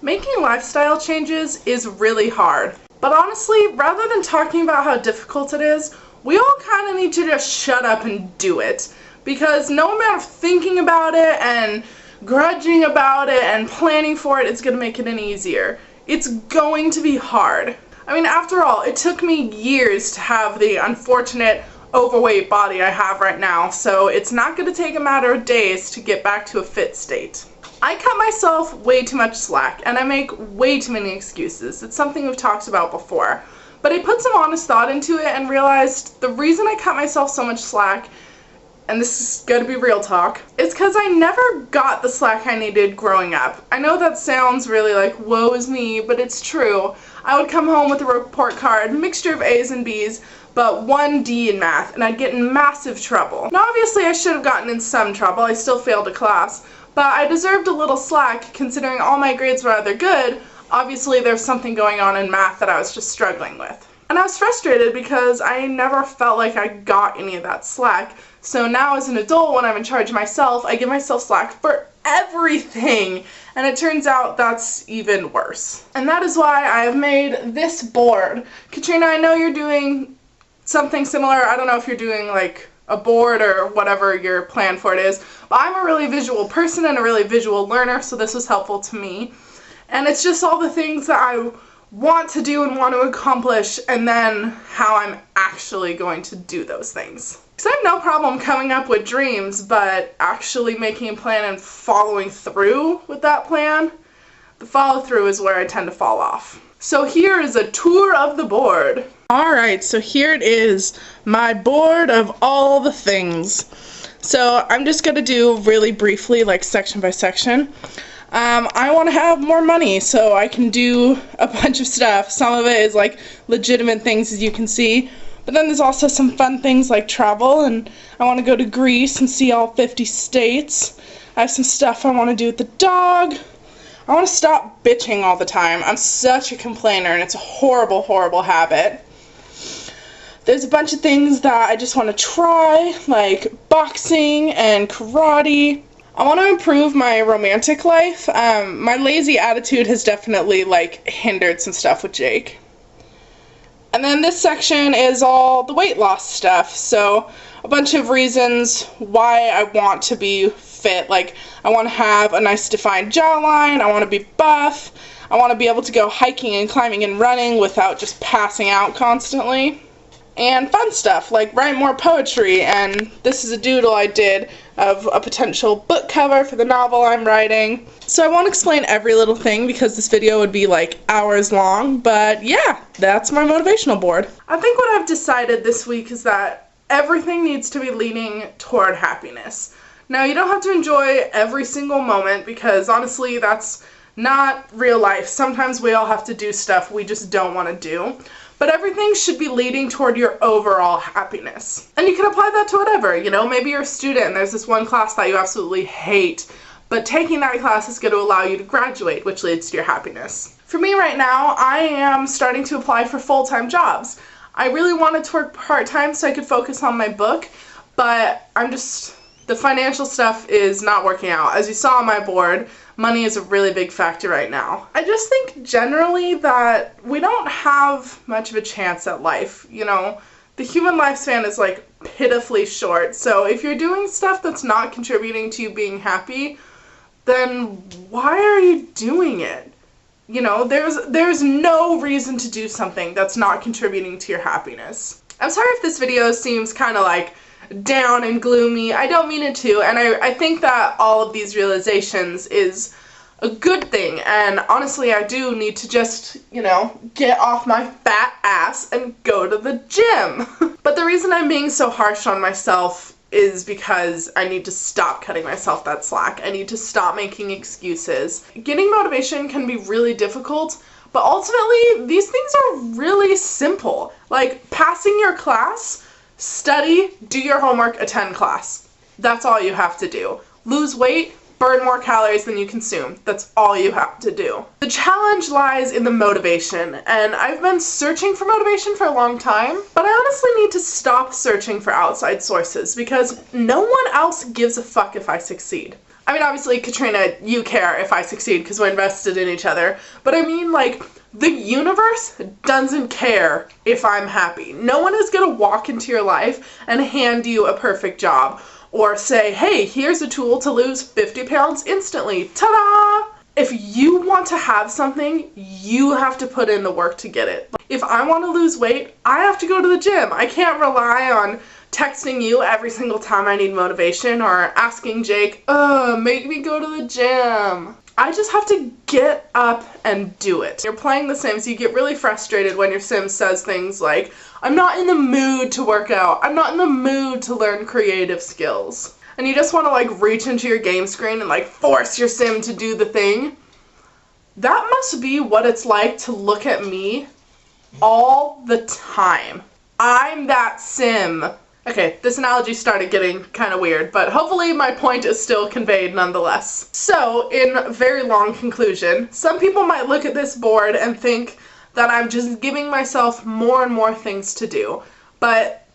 Making lifestyle changes is really hard, but honestly, rather than talking about how difficult it is, we all kind of need to just shut up and do it, because no amount of thinking about it and grudging about it and planning for it is going to make it any easier. It's going to be hard. I mean, after all, it took me years to have the unfortunate overweight body I have right now, so it's not going to take a matter of days to get back to a fit state. I cut myself way too much slack, and I make way too many excuses. It's something we've talked about before. But I put some honest thought into it and realized the reason I cut myself so much slack, and this is going to be real talk, is because I never got the slack I needed growing up. I know that sounds really like, woe is me, but it's true. I would come home with a report card, mixture of A's and B's, but 1 D in math, and I'd get in massive trouble. Now obviously I should have gotten in some trouble. I still failed a class. But I deserved a little slack considering all my grades were either good. Obviously there's something going on in math that I was just struggling with. And I was frustrated because I never felt like I got any of that slack. So now as an adult, when I'm in charge of myself, I give myself slack for everything. And it turns out that's even worse. And that is why I have made this board. Katrina, I know you're doing something similar. I don't know if you're doing like a board or whatever your plan for it is, but I'm a really visual person and a really visual learner, so this was helpful to me. And it's just all the things that I want to do and want to accomplish, and then how I'm actually going to do those things. Because I have no problem coming up with dreams, but actually making a plan and following through with that plan, the follow through is where I tend to fall off. So here is a tour of the board. Alright, so here it is, my board of all the things. So I'm just going to do really briefly, like section by section. I want to have more money so I can do a bunch of stuff. Some of it is like legitimate things, as you can see. But then there's also some fun things like travel, and I want to go to Greece and see all 50 states. I have some stuff I want to do with the dog. I want to stop bitching all the time. I'm such a complainer, and it's a horrible, horrible habit. There's a bunch of things that I just want to try, like boxing and karate. I want to improve my romantic life. My lazy attitude has definitely hindered some stuff with Jake. And then this section is all the weight loss stuff. So a bunch of reasons why I want to be fit. Like, I want to have a nice defined jawline. I want to be buff. I want to be able to go hiking and climbing and running without just passing out constantly. And fun stuff, like write more poetry, and this is a doodle I did of a potential book cover for the novel I'm writing. So I won't explain every little thing because this video would be like hours long, but yeah, that's my motivational board. I think what I've decided this week is that everything needs to be leaning toward happiness. Now, you don't have to enjoy every single moment because honestly, that's not real life. Sometimes we all have to do stuff we just don't want to do. But everything should be leading toward your overall happiness. And you can apply that to whatever, you know, maybe you're a student and there's this one class that you absolutely hate, but taking that class is going to allow you to graduate, which leads to your happiness. For me right now, I am starting to apply for full-time jobs. I really wanted to work part-time so I could focus on my book, but the financial stuff is not working out. As you saw on my board, money is a really big factor right now. I just think generally that we don't have much of a chance at life. You know, the human lifespan is pitifully short. So if you're doing stuff that's not contributing to you being happy, then why are you doing it? You know, there's no reason to do something that's not contributing to your happiness. I'm sorry if this video seems kind of down and gloomy. I don't mean it to, and I think that all of these realizations is a good thing, and honestly I do need to just, you know, get off my fat ass and go to the gym. But the reason I'm being so harsh on myself is because I need to stop cutting myself that slack. I need to stop making excuses. Getting motivation can be really difficult, but ultimately these things are really simple. Like passing your class, study, do your homework, attend class. That's all you have to do. Lose weight, burn more calories than you consume. That's all you have to do. The challenge lies in the motivation, and I've been searching for motivation for a long time, but I honestly need to stop searching for outside sources because no one else gives a fuck if I succeed. I mean, obviously, Katrina, you care if I succeed because we're invested in each other. But I mean, like, the universe doesn't care if I'm happy. No one is going to walk into your life and hand you a perfect job or say, hey, here's a tool to lose 50 pounds instantly. Ta-da! If you want to have something, you have to put in the work to get it. If I want to lose weight, I have to go to the gym. I can't rely on texting you every single time I need motivation or asking Jake, make me go to the gym. I just have to get up and do it. You're playing The Sims, you get really frustrated when your Sim says things like, I'm not in the mood to work out, I'm not in the mood to learn creative skills. And you just want to like reach into your game screen and like force your Sim to do the thing. That must be what it's like to look at me all the time. I'm that Sim. Okay, this analogy started getting kind of weird, but hopefully my point is still conveyed nonetheless. So, in very long conclusion, some people might look at this board and think that I'm just giving myself more and more things to do. But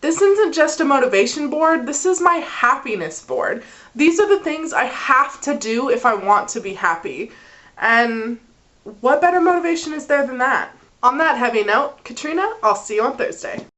this isn't just a motivation board, this is my happiness board. These are the things I have to do if I want to be happy. And what better motivation is there than that? On that heavy note, Katrina, I'll see you on Thursday.